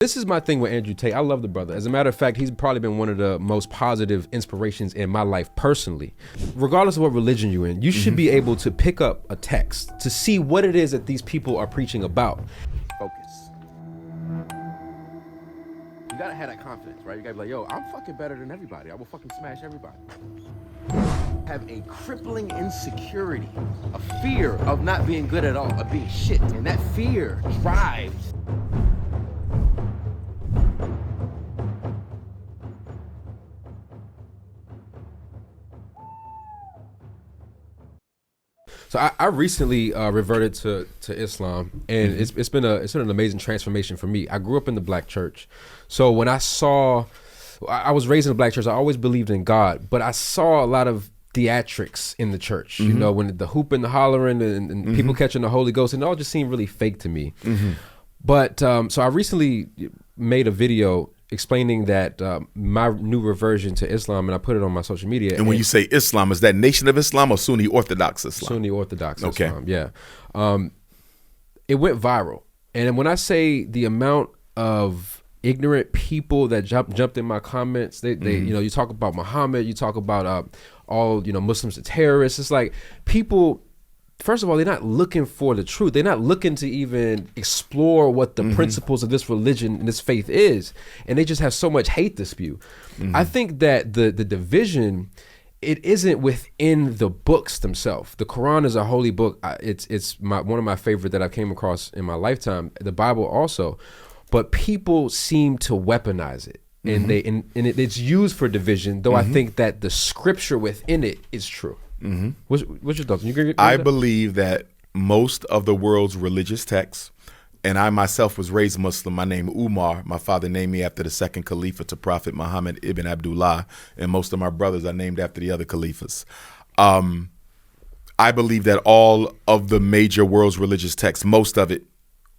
This is my thing with Andrew Tate. I love the brother. As a matter of fact, he's probably been one of the most positive inspirations in my life personally. Regardless of what religion you're in, you should be able to pick up a text to see what it is that these people are preaching about. Focus. You gotta have that confidence, right? You gotta be like, yo, I'm fucking better than everybody. I will fucking smash everybody. Have a crippling insecurity, a fear of not being good at all, of being shit. And that fear drives. So I recently reverted to Islam, and it's been an amazing transformation for me. I grew up in the black church, so when I was raised in a black church, I always believed in God, but I saw a lot of theatrics in the church. You know, when the hooping, the hollering, and people catching the Holy Ghost, and it all just seemed really fake to me. But so I recently made a video explaining that my new reversion to Islam, and I put it on my social media. And when you say Islam, is that Nation of Islam or Sunni Orthodox Islam? Sunni Orthodox Islam, yeah. It went viral. And when I say the amount of ignorant people that jumped in my comments, they you know, you talk about Muhammad, you talk about all, you know, Muslims are terrorists. It's like people, first of all, they're not looking for the truth. They're not looking to even explore what the principles of this religion and this faith is. And they just have so much hate to spew. I think that the division, it isn't within the books themselves. The Quran is a holy book. It's one of my favorite that I came across in my lifetime. The Bible also. But people seem to weaponize it. And it's used for division, though I think that the scripture within it is true. What's your thoughts? I believe that most of the world's religious texts, and I myself was raised Muslim. My name Umar. My father named me after the second Khalifa to Prophet Muhammad ibn Abdullah, and most of my brothers are named after the other Khalifas. I believe that all of the major world's religious texts, most of it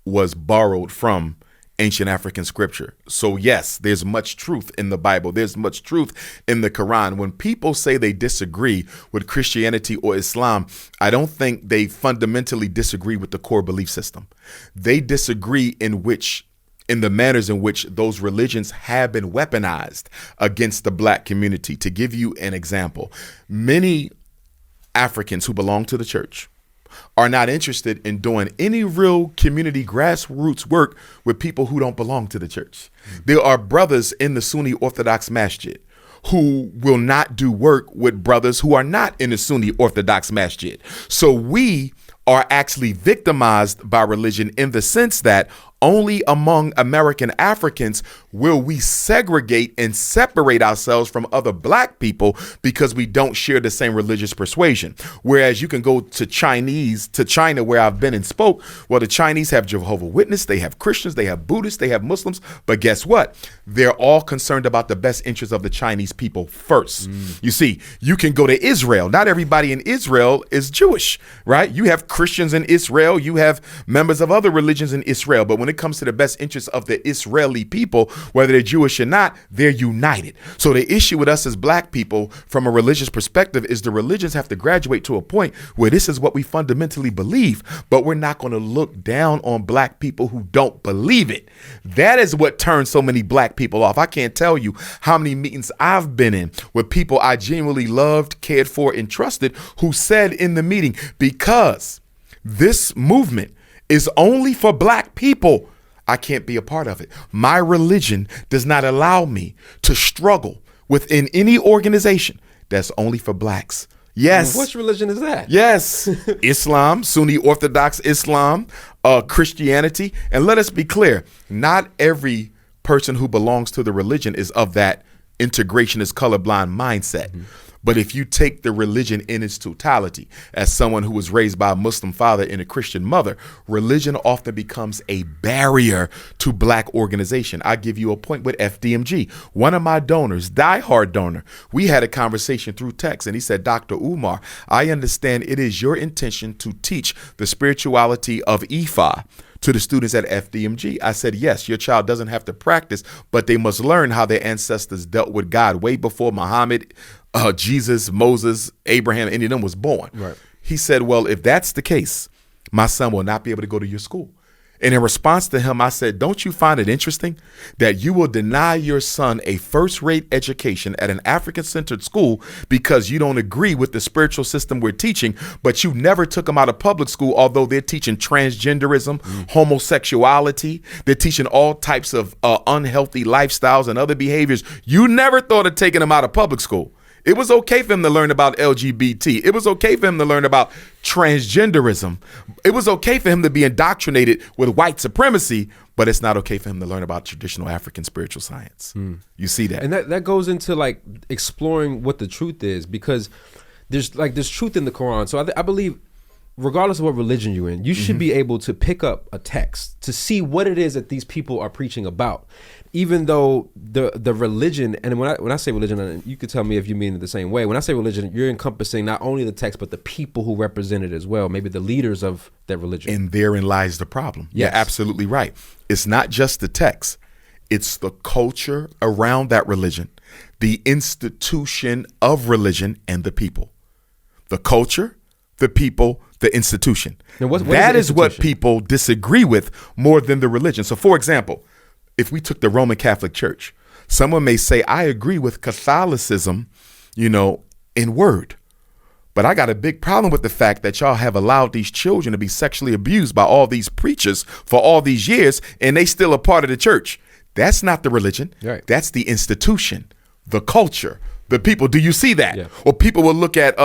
was borrowed from ancient African scripture. So yes, there's much truth in the Bible. There's much truth in the Quran. When people say they disagree with Christianity or Islam, I don't think they fundamentally disagree with the core belief system. They disagree in the manners in which those religions have been weaponized against the black community. To give you an example, many Africans who belong to the church are not interested in doing any real community grassroots work with people who don't belong to the church. There are brothers in the Sunni Orthodox Masjid who will not do work with brothers who are not in the Sunni Orthodox Masjid. So we are actually victimized by religion in the sense that only among American Africans will we segregate and separate ourselves from other black people because we don't share the same religious persuasion. Whereas you can go to China where I've been and spoke. Well, the Chinese have Jehovah's Witness, they have Christians, they have Buddhists, they have Muslims. But guess what? They're all concerned about the best interests of the Chinese people first. You see, you can go to Israel. Not everybody in Israel is Jewish, right? You have Christians in Israel, you have members of other religions in Israel. But when it comes to the best interests of the Israeli people, whether they're Jewish or not, they're united. So the issue with us as black people from a religious perspective is the religions have to graduate to a point where this is what we fundamentally believe, but we're not going to look down on black people who don't believe it. That is what turns so many black people off. I can't tell you how many meetings I've been in with people I genuinely loved, cared for, and trusted who said in the meeting, because this movement is only for black people, I can't be a part of it. My religion does not allow me to struggle within any organization that's only for blacks. Yes. Which religion is that? Yes. Islam, Sunni Orthodox Islam, Christianity. And let us be clear, not every person who belongs to the religion is of that integrationist colorblind mindset. But if you take the religion in its totality, as someone who was raised by a Muslim father and a Christian mother, religion often becomes a barrier to black organization. I give you a point with FDMG. One of my donors, diehard donor, we had a conversation through text, and he said, Dr. Umar, I understand it is your intention to teach the spirituality of Ifa to the students at FDMG. I said, yes, your child doesn't have to practice, but they must learn how their ancestors dealt with God way before Muhammad, Jesus, Moses, Abraham, any of them was born. Right. He said, well, if that's the case, my son will not be able to go to your school. And in response to him, I said, don't you find it interesting that you will deny your son a first-rate education at an African-centered school because you don't agree with the spiritual system we're teaching, but you never took him out of public school, although they're teaching transgenderism, homosexuality. They're teaching all types of unhealthy lifestyles and other behaviors. You never thought of taking him out of public school. It was okay for him to learn about LGBT. It was okay for him to learn about transgenderism. It was okay for him to be indoctrinated with white supremacy, but it's not okay for him to learn about traditional African spiritual science. You see that? And that goes into like exploring what the truth is, because there's truth in the Quran. So I believe regardless of what religion you're in, you should be able to pick up a text to see what it is that these people are preaching about. Even though the religion, and when I say religion, and you could tell me if you mean it the same way. When I say religion, you're encompassing not only the text, but the people who represent it as well, maybe the leaders of that religion. And therein lies the problem. Yes. You're absolutely right. It's not just the text. It's the culture around that religion, the institution of religion, and the people. The culture, the people, the institution. Now, what that is is what people disagree with more than the religion. So, for example, if we took the Roman Catholic Church, someone may say, I agree with Catholicism, in word. But I got a big problem with the fact that y'all have allowed these children to be sexually abused by all these preachers for all these years, and they still a part of the church. That's not the religion. Right. That's the institution, the culture, the people. Do you see that? Yeah. Or people will look at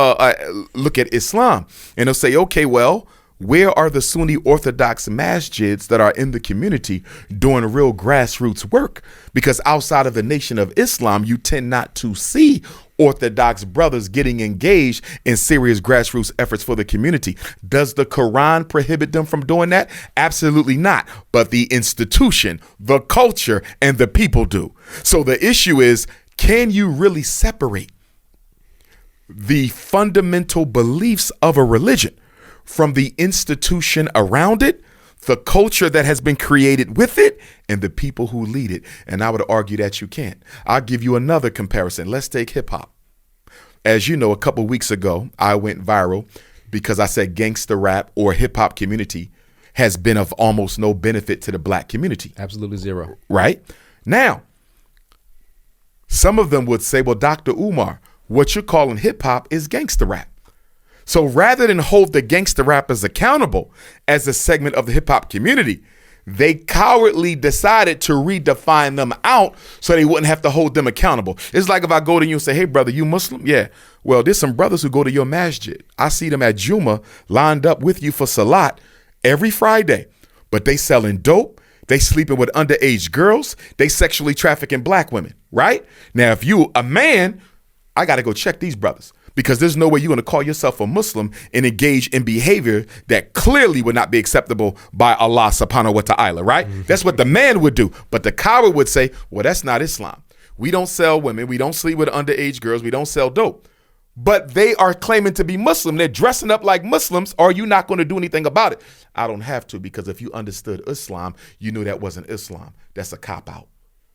Islam and they'll say, okay, well, where are the Sunni Orthodox masjids that are in the community doing real grassroots work? Because outside of the Nation of Islam, you tend not to see Orthodox brothers getting engaged in serious grassroots efforts for the community. Does the Quran prohibit them from doing that? Absolutely not. But the institution, the culture, and the people do. So the issue is, can you really separate the fundamental beliefs of a religion from the institution around it, the culture that has been created with it, and the people who lead it? And I would argue that you can't. I'll give you another comparison. Let's take hip hop. As you know, a couple weeks ago, I went viral because I said gangsta rap or hip hop community has been of almost no benefit to the black community. Absolutely zero. Right? Now, some of them would say, well, Dr. Umar, what you're calling hip hop is gangsta rap. So rather than hold the gangster rappers accountable as a segment of the hip hop community, they cowardly decided to redefine them out so they wouldn't have to hold them accountable. It's like if I go to you and say, hey, brother, you Muslim? Yeah. Well, there's some brothers who go to your masjid. I see them at Juma lined up with you for Salat every Friday, but they selling dope. They sleeping with underage girls. They sexually trafficking black women, right? Now, if you a man, I got to go check these brothers. Because there's no way you're going to call yourself a Muslim and engage in behavior that clearly would not be acceptable by Allah subhanahu wa ta'ala, right? Mm-hmm. That's what the man would do. But the coward would say, well, that's not Islam. We don't sell women. We don't sleep with underage girls. We don't sell dope. But they are claiming to be Muslim. They're dressing up like Muslims. Are you not going to do anything about it? I don't have to, because if you understood Islam, you knew that wasn't Islam. That's a cop-out.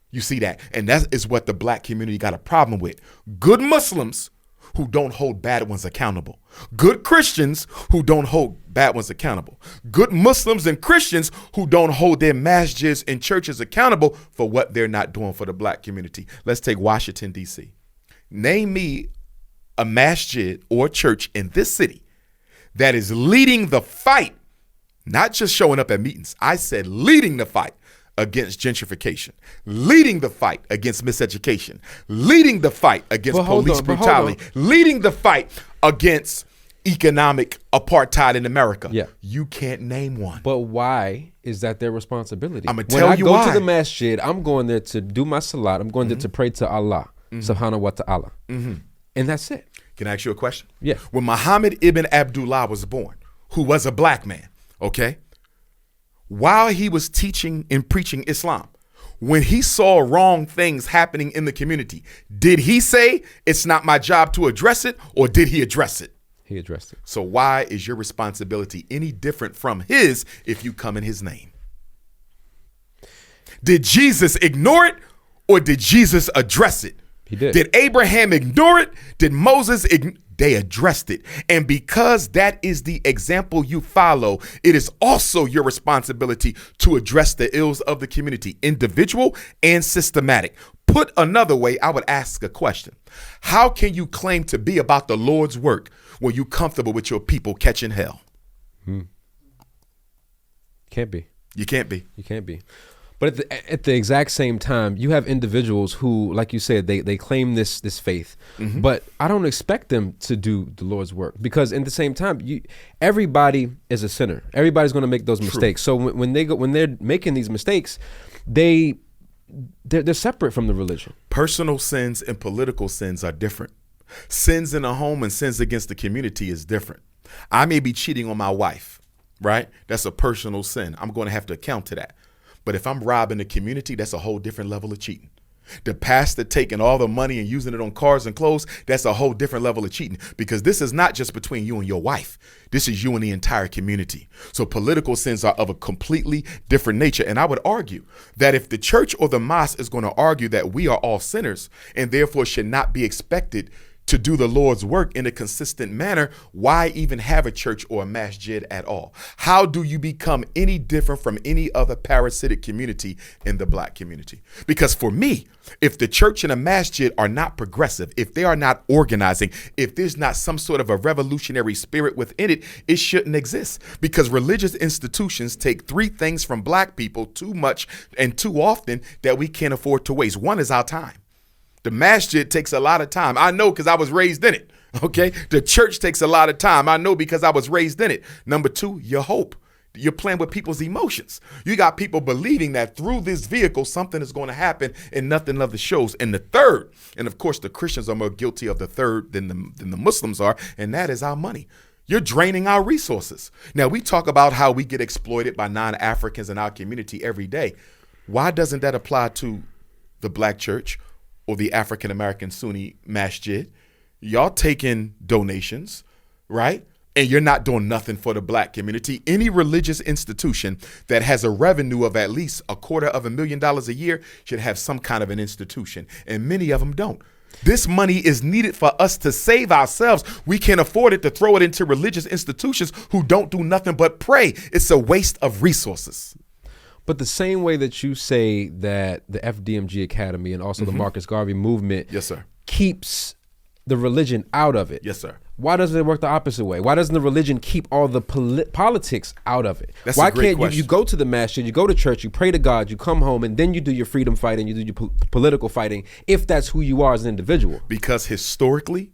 You see that? And that is what the black community got a problem with. Good Muslims who don't hold bad ones accountable. Good Christians who don't hold bad ones accountable. Good Muslims and Christians who don't hold their masjids and churches accountable for what they're not doing for the black community. Let's take Washington, D.C. Name me a masjid or church in this city that is leading the fight, not just showing up at meetings. I said leading the fight against gentrification, leading the fight against miseducation, leading the fight against police brutality, leading the fight against economic apartheid in America. Yeah. You can't name one. But why is that their responsibility? I'm going to tell you why. When I go to the masjid, I'm going there to do my salat. I'm going there to pray to Allah, subhanahu wa ta'ala. And that's it. Can I ask you a question? Yeah. When Muhammad ibn Abdullah was born, who was a black man, okay? While he was teaching and preaching Islam, when he saw wrong things happening in the community, did he say, it's not my job to address it, or did he address it? He addressed it. So why is your responsibility any different from his if you come in his name? Did Jesus ignore it, or did Jesus address it? He did. Did Abraham ignore it? Did Moses they addressed it. And because that is the example you follow, it is also your responsibility to address the ills of the community, individual and systematic. Put another way, I would ask a question. How can you claim to be about the Lord's work when you're comfortable with your people catching hell? Can't be. You can't be. You can't be. But at the exact same time, you have individuals who, like you said, they claim this faith, but I don't expect them to do the Lord's work, because in the same time, everybody is a sinner. Everybody's going to make those mistakes. So when they're making these mistakes, they're separate from the religion. Personal sins and political sins are different. Sins in the home and sins against the community is different. I may be cheating on my wife, right? That's a personal sin. I'm going to have to account to that. But if I'm robbing the community, that's a whole different level of cheating. The pastor taking all the money and using it on cars and clothes, that's a whole different level of cheating, because this is not just between you and your wife. This is you and the entire community. So political sins are of a completely different nature. And I would argue that if the church or the mosque is going to argue that we are all sinners and therefore should not be expected to do the Lord's work in a consistent manner, why even have a church or a masjid at all? How do you become any different from any other parasitic community in the black community? Because for me, if the church and a masjid are not progressive, if they are not organizing, if there's not some sort of a revolutionary spirit within it, it shouldn't exist. Because religious institutions take three things from black people too much and too often that we can't afford to waste. One is our time. The masjid takes a lot of time. I know because I was raised in it. Okay. The church takes a lot of time. I know because I was raised in it. Number two, your hope. You're playing with people's emotions. You got people believing that through this vehicle, something is going to happen and nothing of the shows. And the third, and of course, the Christians are more guilty of the third than the Muslims are, and that is our money. You're draining our resources. Now, we talk about how we get exploited by non-Africans in our community every day. Why doesn't that apply to the black church or the African-American Sunni masjid? Y'all taking donations, right? And you're not doing nothing for the black community. Any religious institution that has a revenue of at least $250,000 a year should have some kind of an institution. And many of them don't. This money is needed for us to save ourselves. We can't afford it to throw it into religious institutions who don't do nothing but pray. It's a waste of resources. But the same way that you say that the FDMG Academy and also the Marcus Garvey movement, yes, sir, keeps the religion out of it. Yes, sir. Why doesn't it work the opposite way? Why doesn't the religion keep all the politics out of it? That's Why a great can't you go to the masjid, you go to church, you pray to God, you come home, and then you do your freedom fighting, you do your political fighting, if that's who you are as an individual? Because historically,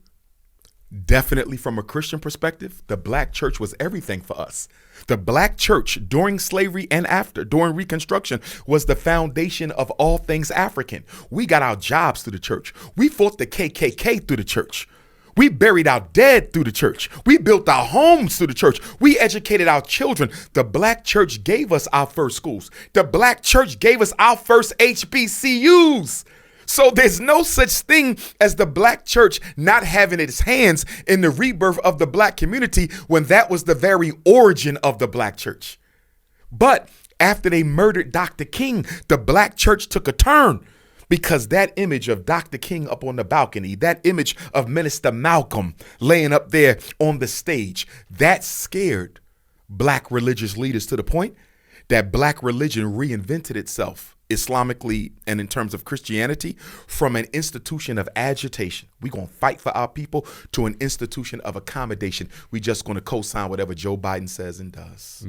definitely from a Christian perspective, the black church was everything for us. The black church during slavery and after, during Reconstruction, was the foundation of all things African. We got our jobs through the church. We fought the KKK through the church. We buried our dead through the church. We built our homes through the church. We educated our children. The black church gave us our first schools. The black church gave us our first HBCUs. So there's no such thing as the black church not having its hands in the rebirth of the black community when that was the very origin of the black church. But after they murdered Dr. King, the black church took a turn, because that image of Dr. King up on the balcony, that image of Minister Malcolm laying up there on the stage, that scared black religious leaders to the point that black religion reinvented itself Islamically and in terms of Christianity from an institution of agitation. We're going to fight for our people to an institution of accommodation. We just going to co-sign whatever Joe Biden says and does.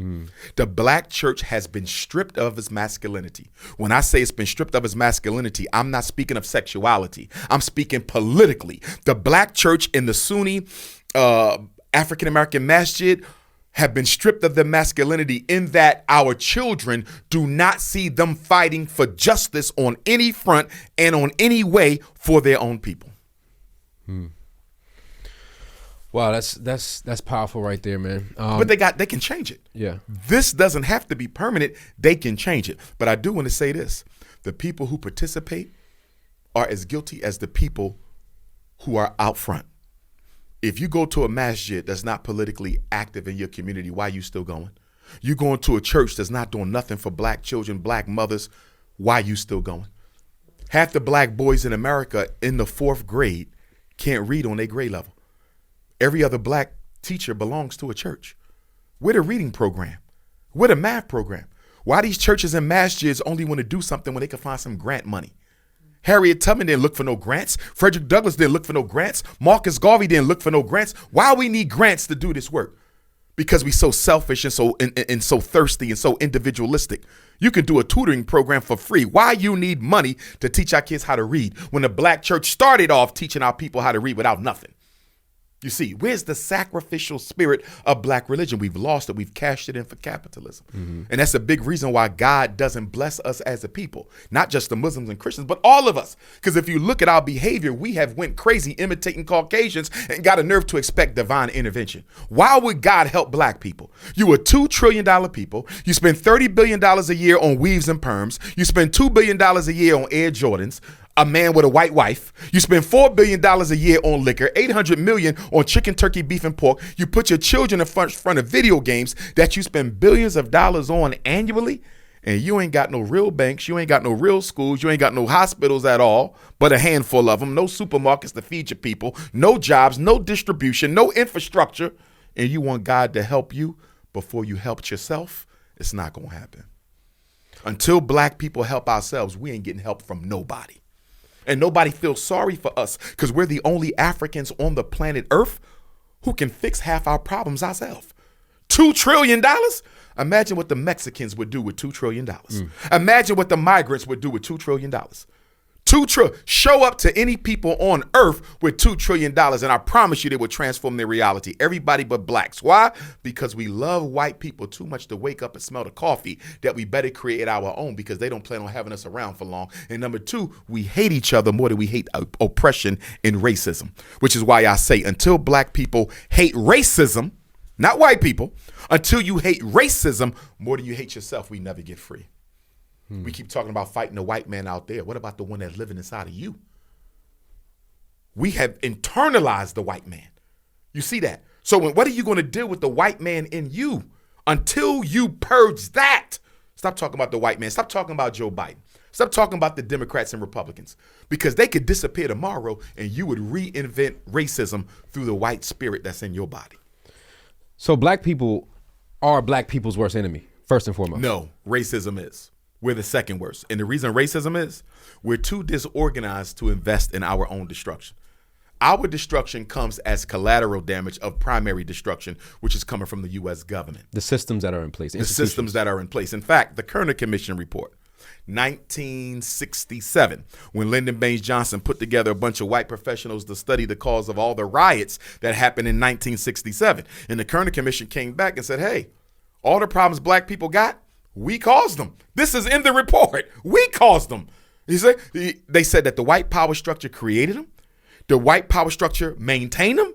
The black church has been stripped of its masculinity. When I say it's been stripped of its masculinity, I'm not speaking of sexuality. I'm speaking politically. The black church in the Sunni African-American masjid have been stripped of their masculinity in that our children do not see them fighting for justice on any front and on any way for their own people. Wow, that's powerful right there, man. But they can change it. Yeah. This doesn't have to be permanent. They can change it. But I do want to say this. The people who participate are as guilty as the people who are out front. If you go to a masjid that's not politically active in your community, why are you still going? You going to a church that's not doing nothing for black children, black mothers, why are you still going? Half the black boys in America in the 4th grade can't read on their grade level. Every other black teacher belongs to a church. We're the reading program. We're the math program. Why these churches and masjids only want to do something when they can find some grant money? Harriet Tubman didn't look for no grants. Frederick Douglass didn't look for no grants. Marcus Garvey didn't look for no grants. Why we need grants to do this work? Because we so selfish and so thirsty and so individualistic. You can do a tutoring program for free. Why you need money to teach our kids how to read when the black church started off teaching our people how to read without nothing? You see, where's the sacrificial spirit of black religion? We've lost it. We've cashed it in for capitalism. Mm-hmm. And that's a big reason why God doesn't bless us as a people, not just the Muslims and Christians, but all of us. Because if you look at our behavior, we have went crazy imitating Caucasians and got a nerve to expect divine intervention. Why would God help black people? You a $2 trillion people. You spend $30 billion a year on weaves and perms. You spend $2 billion a year on Air Jordans. A man with a white wife. You spend $4 billion a year on liquor, $800 million on chicken, turkey, beef, and pork. You put your children in front of video games that you spend billions of dollars on annually, and you ain't got no real banks, you ain't got no real schools, you ain't got no hospitals at all, but a handful of them, no supermarkets to feed your people, no jobs, no distribution, no infrastructure, and you want God to help you before you helped yourself? It's not gonna happen. Until black people help ourselves, we ain't getting help from nobody. And nobody feels sorry for us because we're the only Africans on the planet Earth who can fix half our problems ourselves. $2 trillion? Imagine what the Mexicans would do with $2 trillion. Imagine what the migrants would do with $2 trillion. Show up to any people on earth with $2 trillion, and I promise you they will transform their reality. Everybody but blacks. Why? Because we love white people too much to wake up and smell the coffee that we better create our own because they don't plan on having us around for long. And number two, we hate each other more than we hate oppression and racism, which is why I say until black people hate racism, not white people, until you hate racism more than you hate yourself, we never get free. We keep talking about fighting the white man out there. What about the one that's living inside of you? We have internalized the white man. You see that? So what are you going to deal with the white man in you until you purge that? Stop talking about the white man. Stop talking about Joe Biden. Stop talking about the Democrats and Republicans because they could disappear tomorrow and you would reinvent racism through the white spirit that's in your body. So black people are black people's worst enemy, first and foremost. No, racism is. We're the second worst. And the reason racism is, we're too disorganized to invest in our own destruction. Our destruction comes as collateral damage of primary destruction, which is coming from the U.S. government. The systems that are in place. The systems that are in place. In fact, the Kerner Commission report, 1967, when Lyndon Baines Johnson put together a bunch of white professionals to study the cause of all the riots that happened in 1967. And the Kerner Commission came back and said, hey, all the problems black people got, we caused them. This is in the report. We caused them. They said that the white power structure created them, the white power structure maintained them,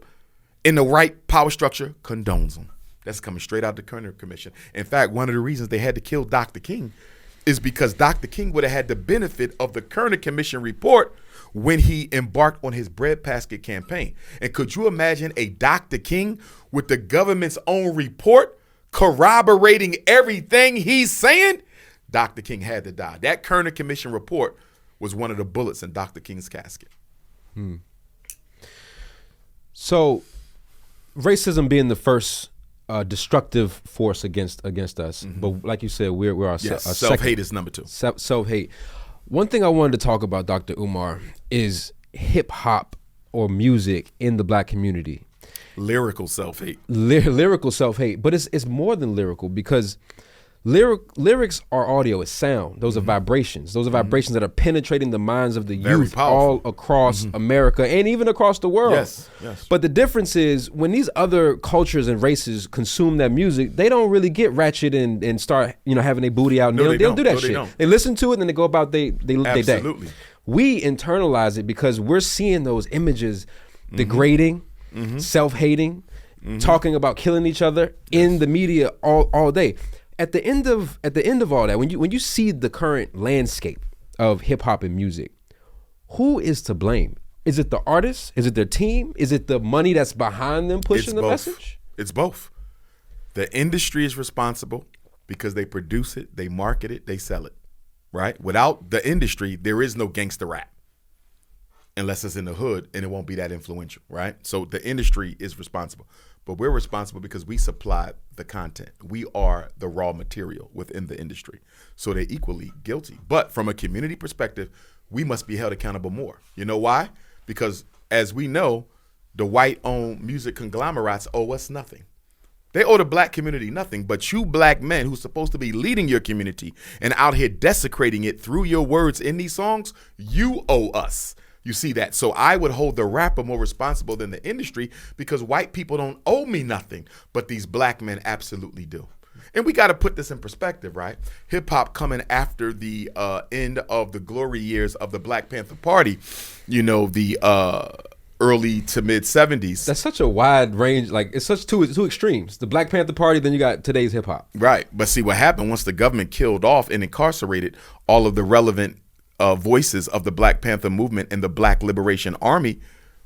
and the white power structure condones them. That's coming straight out of the Kerner Commission. In fact, one of the reasons they had to kill Dr. King is because Dr. King would have had the benefit of the Kerner Commission report when he embarked on his breadbasket campaign. And could you imagine a Dr. King with the government's own report corroborating everything he's saying? Dr. King had to die. That Kerner Commission report was one of the bullets in Dr. King's casket. So racism being the first destructive force against us, but like you said, we're our self-hate is number two. Self-hate. One thing I wanted to talk about, Dr. Umar, is hip hop or music in the black community. Lyrical self-hate. Lyrical self-hate, but it's more than lyrical because lyrics are audio, it's sound. Those are vibrations. Those are vibrations that are penetrating the minds of the youth all across America and even across the world. Yes. But the difference is when these other cultures and races consume that music, they don't really get ratchet and start having their booty out. They don't do that shit. They listen to it and then they go about their day. Absolutely. We internalize it because we're seeing those images degrading, self-hating, talking about killing each other in the media all day. At the end of all that, when you see the current landscape of hip hop and music, who is to blame? Is it the artists? Is it their team? Is it the money that's behind them pushing the message? It's both. The industry is responsible because they produce it, they market it, they sell it, right? Without the industry, there is no gangsta rap. unless it's in the hood, and it won't be that influential, right? So the industry is responsible, but we're responsible because we supply the content. We are the raw material within the industry. So they're equally guilty. But from a community perspective, we must be held accountable more. You know why? Because as we know, the white-owned music conglomerates owe us nothing. They owe the black community nothing, but you black men who's supposed to be leading your community and out here desecrating it through your words in these songs, you owe us. You see that? So I would hold the rapper more responsible than the industry because white people don't owe me nothing, but these black men absolutely do. And we got to put this in perspective, right? Hip hop coming after the end of the glory years of the Black Panther Party, you know, the early to mid 70s. That's such a wide range. Like, it's such two extremes. The Black Panther Party, then you got today's hip hop. Right. But see what happened once the government killed off and incarcerated all of the relevant voices of the Black Panther movement and the Black Liberation Army,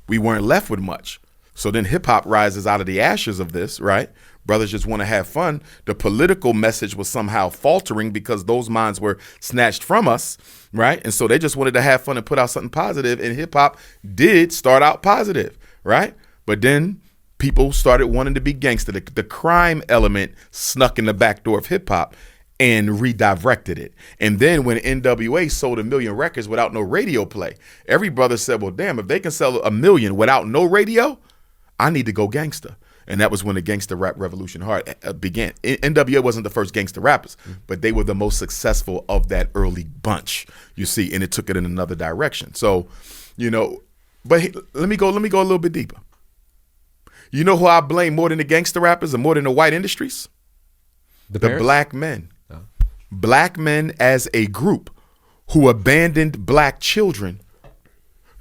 we weren't left with much. So then hip hop rises out of the ashes of this, right? Brothers just want to have fun. The political message was somehow faltering because those minds were snatched from us, right? And so they just wanted to have fun and put out something positive. And hip hop did start out positive, right? But then people started wanting to be gangster. The crime element snuck in the back door of hip hop and redirected it. And then when NWA sold 1 million records without no radio play, every brother said, well, damn, if they can sell 1 million without no radio, I need to go gangster. And that was when the gangster rap revolution began. NWA wasn't the first gangster rappers, but they were the most successful of that early bunch, you see, and it took it in another direction. So, you know, but let me go a little bit deeper. You know who I blame more than the gangster rappers and more than the white industries? The black men. Oh. Black men as a group who abandoned black children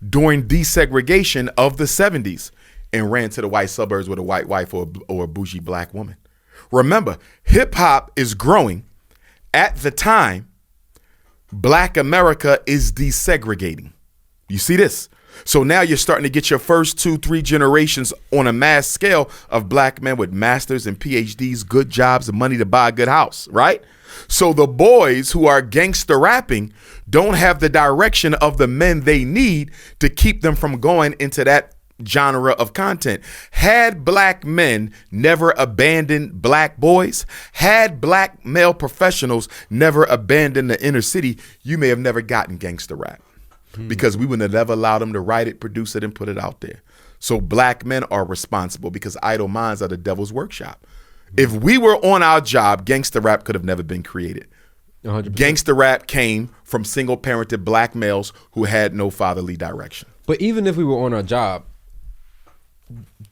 during desegregation of the 70s and ran to the white suburbs with a white wife or a bougie black woman. Remember, hip hop is growing. At the time, black America is desegregating. You see this? So now you're starting to get your first 2-3 generations on a mass scale of black men with masters and PhDs, good jobs, and money to buy a good house, right? So the boys who are gangster rapping don't have the direction of the men they need to keep them from going into that genre of content. Had black men never abandoned black boys, had black male professionals never abandoned the inner city, you may have never gotten gangster rap because we would have never allowed them to write it, produce it, and put it out there. So black men are responsible because idle minds are the devil's workshop. If we were on our job, gangster rap could have never been created. 100%. Gangster rap came from single parented black males who had no fatherly direction. But even if we were on our job,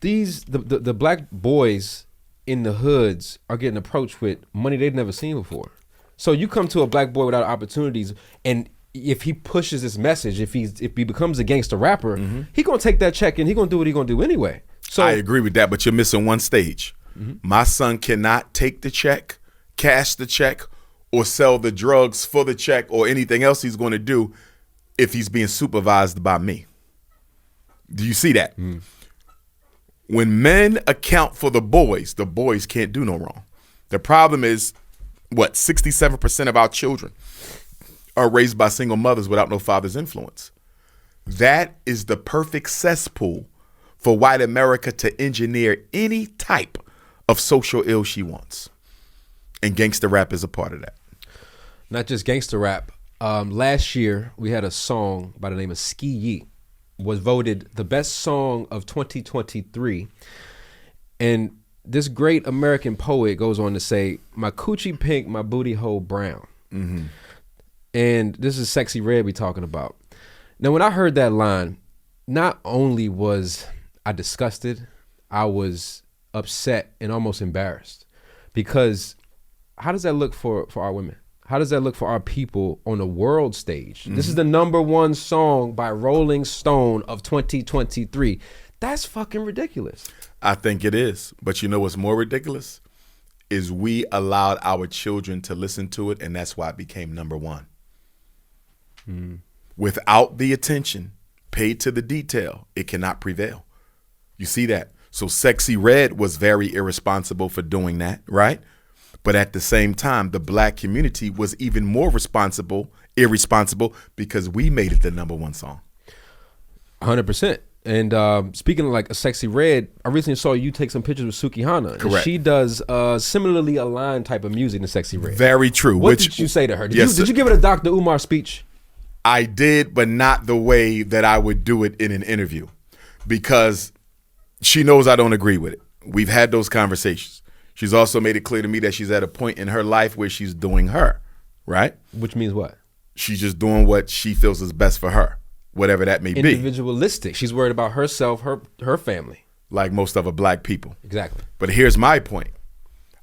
the black boys in the hoods are getting approached with money they've never seen before. So you come to a black boy without opportunities, and if he pushes this message, if he becomes a gangster rapper, he gonna take that check and he gonna do what he gonna do anyway. So I agree with that, but you're missing one stage. My son cannot take the check, cash the check, or sell the drugs for the check or anything else he's going to do if he's being supervised by me. Do you see that? When men account for the boys can't do no wrong. The problem is, 67% of our children are raised by single mothers without no father's influence. That is the perfect cesspool for white America to engineer any type of social ill she wants. And gangster rap is a part of that. Not just gangster rap. Last year, we had a song by the name of Sexyy, was voted the best song of 2023. And this great American poet goes on to say, my coochie pink, my booty hole brown. And this is Sexyy Red we talking about. Now, when I heard that line, not only was I disgusted, I was upset and almost embarrassed, because how does that look for our women? How does that look for our people on the world stage? This is the #1 song by Rolling Stone of 2023. That's fucking ridiculous. I think it is. But you know what's more ridiculous? Is we allowed our children to listen to it, and that's why it became #1. Without the attention paid to the detail, it cannot prevail. You see that? So Sexyy Red was very irresponsible for doing that, right? But at the same time, the black community was even more irresponsible, because we made it the #1 song. 100%. And speaking of like a Sexyy Red, I recently saw you take some pictures with Sukihana. Correct. She does similarly aligned type of music to Sexyy Red. Very true. What did you say to her? Did you give it a Dr. Umar speech? I did, but not the way that I would do it in an interview, because she knows I don't agree with it. We've had those conversations. She's also made it clear to me that she's at a point in her life where she's doing her, right? Which means what? She's just doing what she feels is best for her, whatever that may be. Individualistic. She's worried about herself, her family. Like most other black people. Exactly. But here's my point.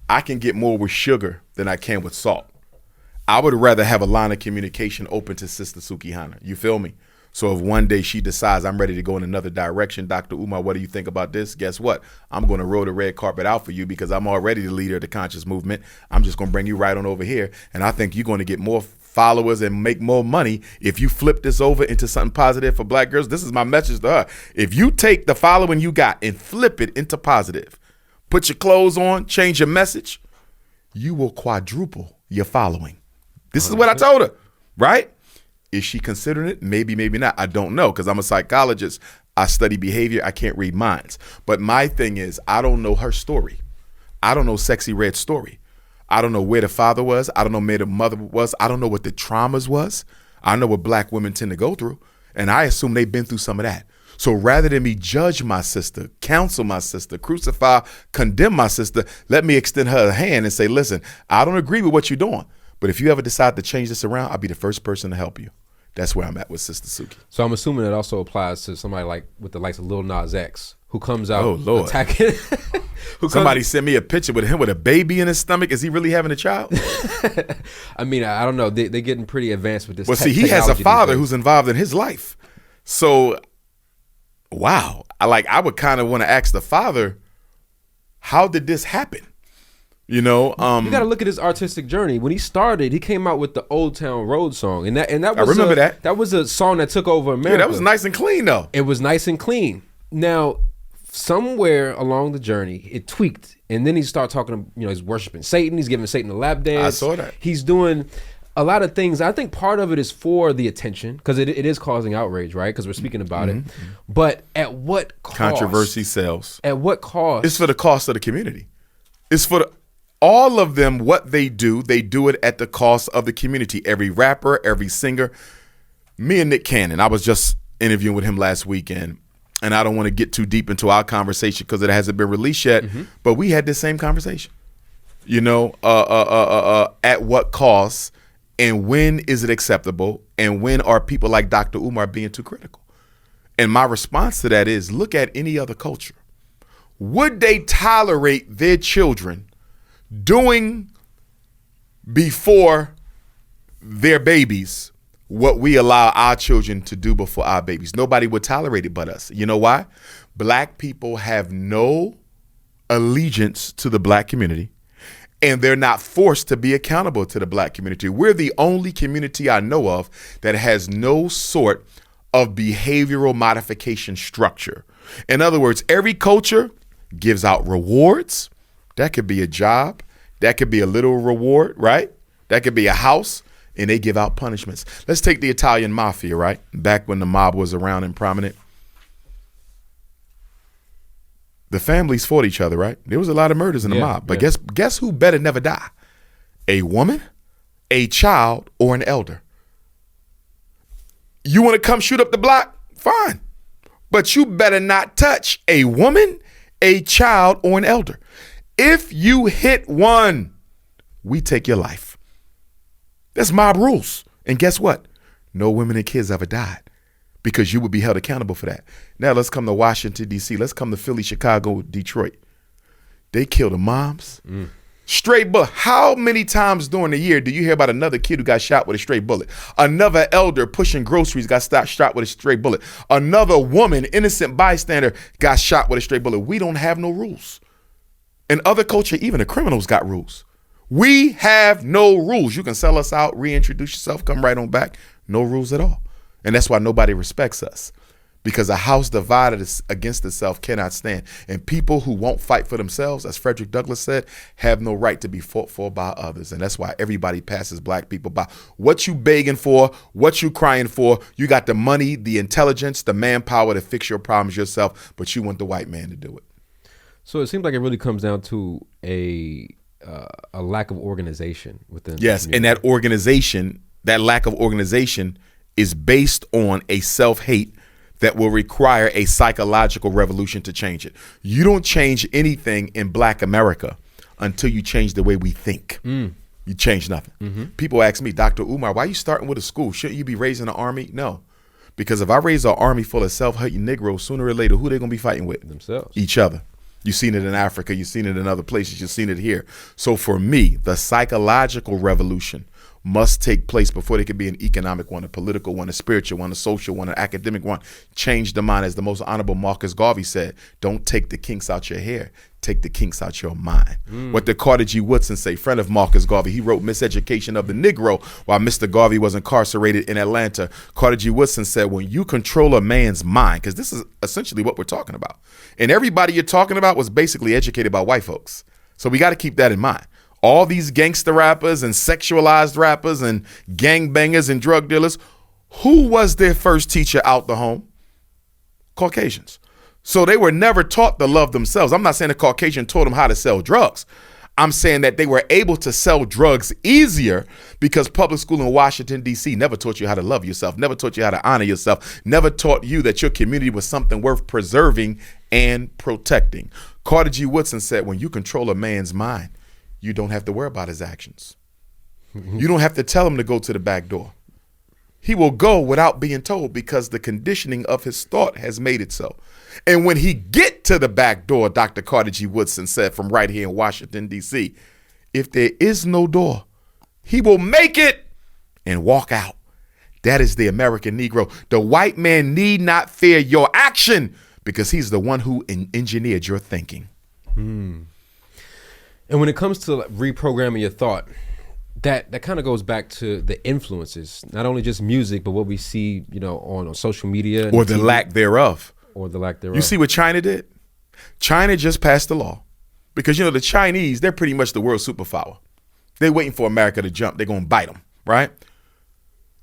I can get more with sugar than I can with salt. I would rather have a line of communication open to Sister Sukihana. You feel me? So if one day she decides I'm ready to go in another direction, Dr. Umar, what do you think about this? Guess what? I'm going to roll the red carpet out for you, because I'm already the leader of the conscious movement. I'm just going to bring you right on over here. And I think you're going to get more followers and make more money if you flip this over into something positive for black girls. This is my message to her. If you take the following you got and flip it into positive, put your clothes on, change your message, you will quadruple your following. This is what I told her, right? Is she considering it? Maybe, maybe not. I don't know, because I'm a psychologist. I study behavior. I can't read minds. But my thing is, I don't know her story. I don't know Sexyy Red's story. I don't know where the father was. I don't know where the mother was. I don't know what the traumas was. I know what black women tend to go through. And I assume they've been through some of that. So rather than me judge my sister, counsel my sister, crucify, condemn my sister, let me extend her a hand and say, listen, I don't agree with what you're doing, but if you ever decide to change this around, I'll be the first person to help you. That's where I'm at with Sister Suki. So I'm assuming it also applies to somebody like with the likes of Lil Nas X, who comes out attacking. Somebody sent me a picture with him with a baby in his stomach. Is he really having a child? I mean, I don't know. They're getting pretty advanced with this. Well, see, he has a father who's involved in his life. So, wow. I would kind of want to ask the father, how did this happen? You know, you got to look at his artistic journey. When he started, he came out with the Old Town Road song, and that was I remember that. That was a song that took over America. Yeah, that was nice and clean though. It was nice and clean. Now, somewhere along the journey, it tweaked, and then he started talking. You know, he's worshiping Satan. He's giving Satan a lap dance. I saw that. He's doing a lot of things. I think part of it is for the attention, because it is causing outrage, right? Because we're speaking about it. But at what cost? Controversy sells. At what cost? It's for the cost of the community. It's for all of them. What they do it at the cost of the community. Every rapper, every singer. Me and Nick Cannon, I was just interviewing with him last weekend, and I don't want to get too deep into our conversation because it hasn't been released yet, but we had this same conversation. You know, at what cost, and when is it acceptable, and when are people like Dr. Umar being too critical? And my response to that is, look at any other culture. Would they tolerate their children doing before their babies what we allow our children to do before our babies? Nobody would tolerate it but us. You know why? Black people have no allegiance to the black community, and they're not forced to be accountable to the black community. We're the only community I know of that has no sort of behavioral modification structure. In other words, every culture gives out rewards. That could be a job. That could be a little reward, right? That could be a house, and they give out punishments. Let's take the Italian mafia, right? Back when the mob was around and prominent. The families fought each other, right? There was a lot of murders in the mob. But guess who better never die? A woman, a child, or an elder. You want to come shoot up the block? Fine. But you better not touch a woman, a child, or an elder. If you hit one, we take your life. That's mob rules. And guess what? No women and kids ever died, because you would be held accountable for that. Now let's come to Washington, D.C. Let's come to Philly, Chicago, Detroit. They kill the moms. Straight bullet. How many times during the year do you hear about another kid who got shot with a straight bullet? Another elder pushing groceries got shot with a straight bullet. Another woman, innocent bystander, got shot with a straight bullet. We don't have no rules. In other culture, even the criminals got rules. We have no rules. You can sell us out, reintroduce yourself, come right on back. No rules at all. And that's why nobody respects us, because a house divided against itself cannot stand. And people who won't fight for themselves, as Frederick Douglass said, have no right to be fought for by others. And that's why everybody passes black people by. What you begging for, what you crying for, you got the money, the intelligence, the manpower to fix your problems yourself, but you want the white man to do it. So it seems like it really comes down to a lack of organization within. Yes, and that organization, that lack of organization is based on a self-hate that will require a psychological revolution to change it. You don't change anything in Black America until you change the way we think. You change nothing. Mm-hmm. People ask me, Dr. Umar, why are you starting with a school? Shouldn't you be raising an army? No. Because if I raise an army full of self-hating Negroes, sooner or later, who they going to be fighting with? Themselves. Each other. You've seen it in Africa. You've seen it in other places. You've seen it here. So for me, the psychological revolution must take place before there could be an economic one, a political one, a spiritual one, a social one, an academic one. Change the mind. As the most honorable Marcus Garvey said, don't take the kinks out your hair. Take the kinks out your mind. What did Carter G. Woodson say? Friend of Marcus Garvey. He wrote Miseducation of the Negro while Mr. Garvey was incarcerated in Atlanta. Carter G. Woodson said, when you control a man's mind, because this is essentially what we're talking about. And everybody you're talking about was basically educated by white folks. So we got to keep that in mind. All these gangster rappers and sexualized rappers and gangbangers and drug dealers, who was their first teacher out the home? Caucasians. So they were never taught to love themselves. I'm not saying a Caucasian taught them how to sell drugs. I'm saying that they were able to sell drugs easier because public school in Washington, D.C. never taught you how to love yourself, never taught you how to honor yourself, never taught you that your community was something worth preserving and protecting. Carter G. Woodson said, when you control a man's mind, you don't have to worry about his actions. You don't have to tell him to go to the back door. He will go without being told because the conditioning of his thought has made it so. And when he get to the back door, Dr. Carter G. Woodson said from right here in Washington, D.C., if there is no door, he will make it and walk out. That is the American Negro. The white man need not fear your action because he's the one who engineered your thinking. And when it comes to reprogramming your thought, that kind of goes back to the influences, not only just music, but what we see, on social media. Or the lack thereof. Or the lack thereof. You see what China did? China just passed a law. Because, the Chinese, they're pretty much the world superpower. They're waiting for America to jump. They're going to bite them, right?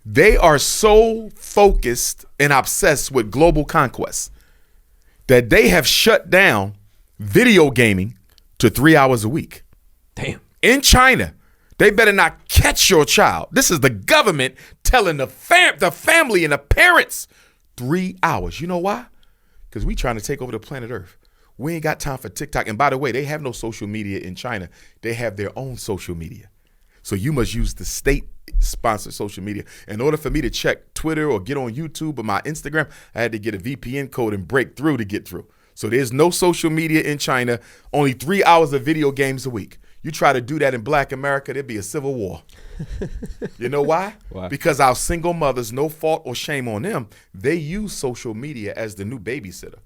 They are so focused and obsessed with global conquest that they have shut down video gaming to 3 hours a week. Damn. In China, they better not catch your child. This is the government telling the family and the parents 3 hours. You know why? Because we trying to take over the planet Earth. We ain't got time for TikTok. And by the way, they have no social media in China. They have their own social media. So you must use the state-sponsored social media. In order for me to check Twitter or get on YouTube or my Instagram, I had to get a VPN code and break through to get through. So there's no social media in China, only 3 hours of video games a week. You try to do that in Black America, there'd be a civil war. You know why? Why? Because our single mothers, no fault or shame on them, they use social media as the new babysitter.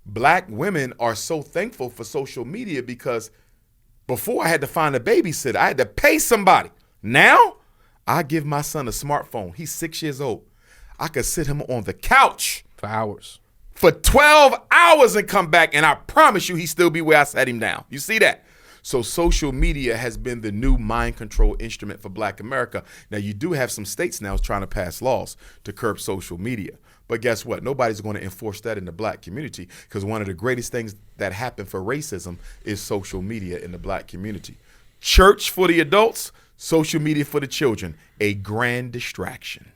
Black women are so thankful for social media because before I had to find a babysitter, I had to pay somebody. Now, I give my son a smartphone. He's 6 years old. I could sit him on the couch For hours. for 12 hours and come back, and I promise you he'd still be where I sat him down. You see that? So social media has been the new mind control instrument for Black America. Now, you do have some states now trying to pass laws to curb social media. But guess what? Nobody's going to enforce that in the Black community because one of the greatest things that happen for racism is social media in the Black community. Church for the adults, social media for the children. A grand distraction.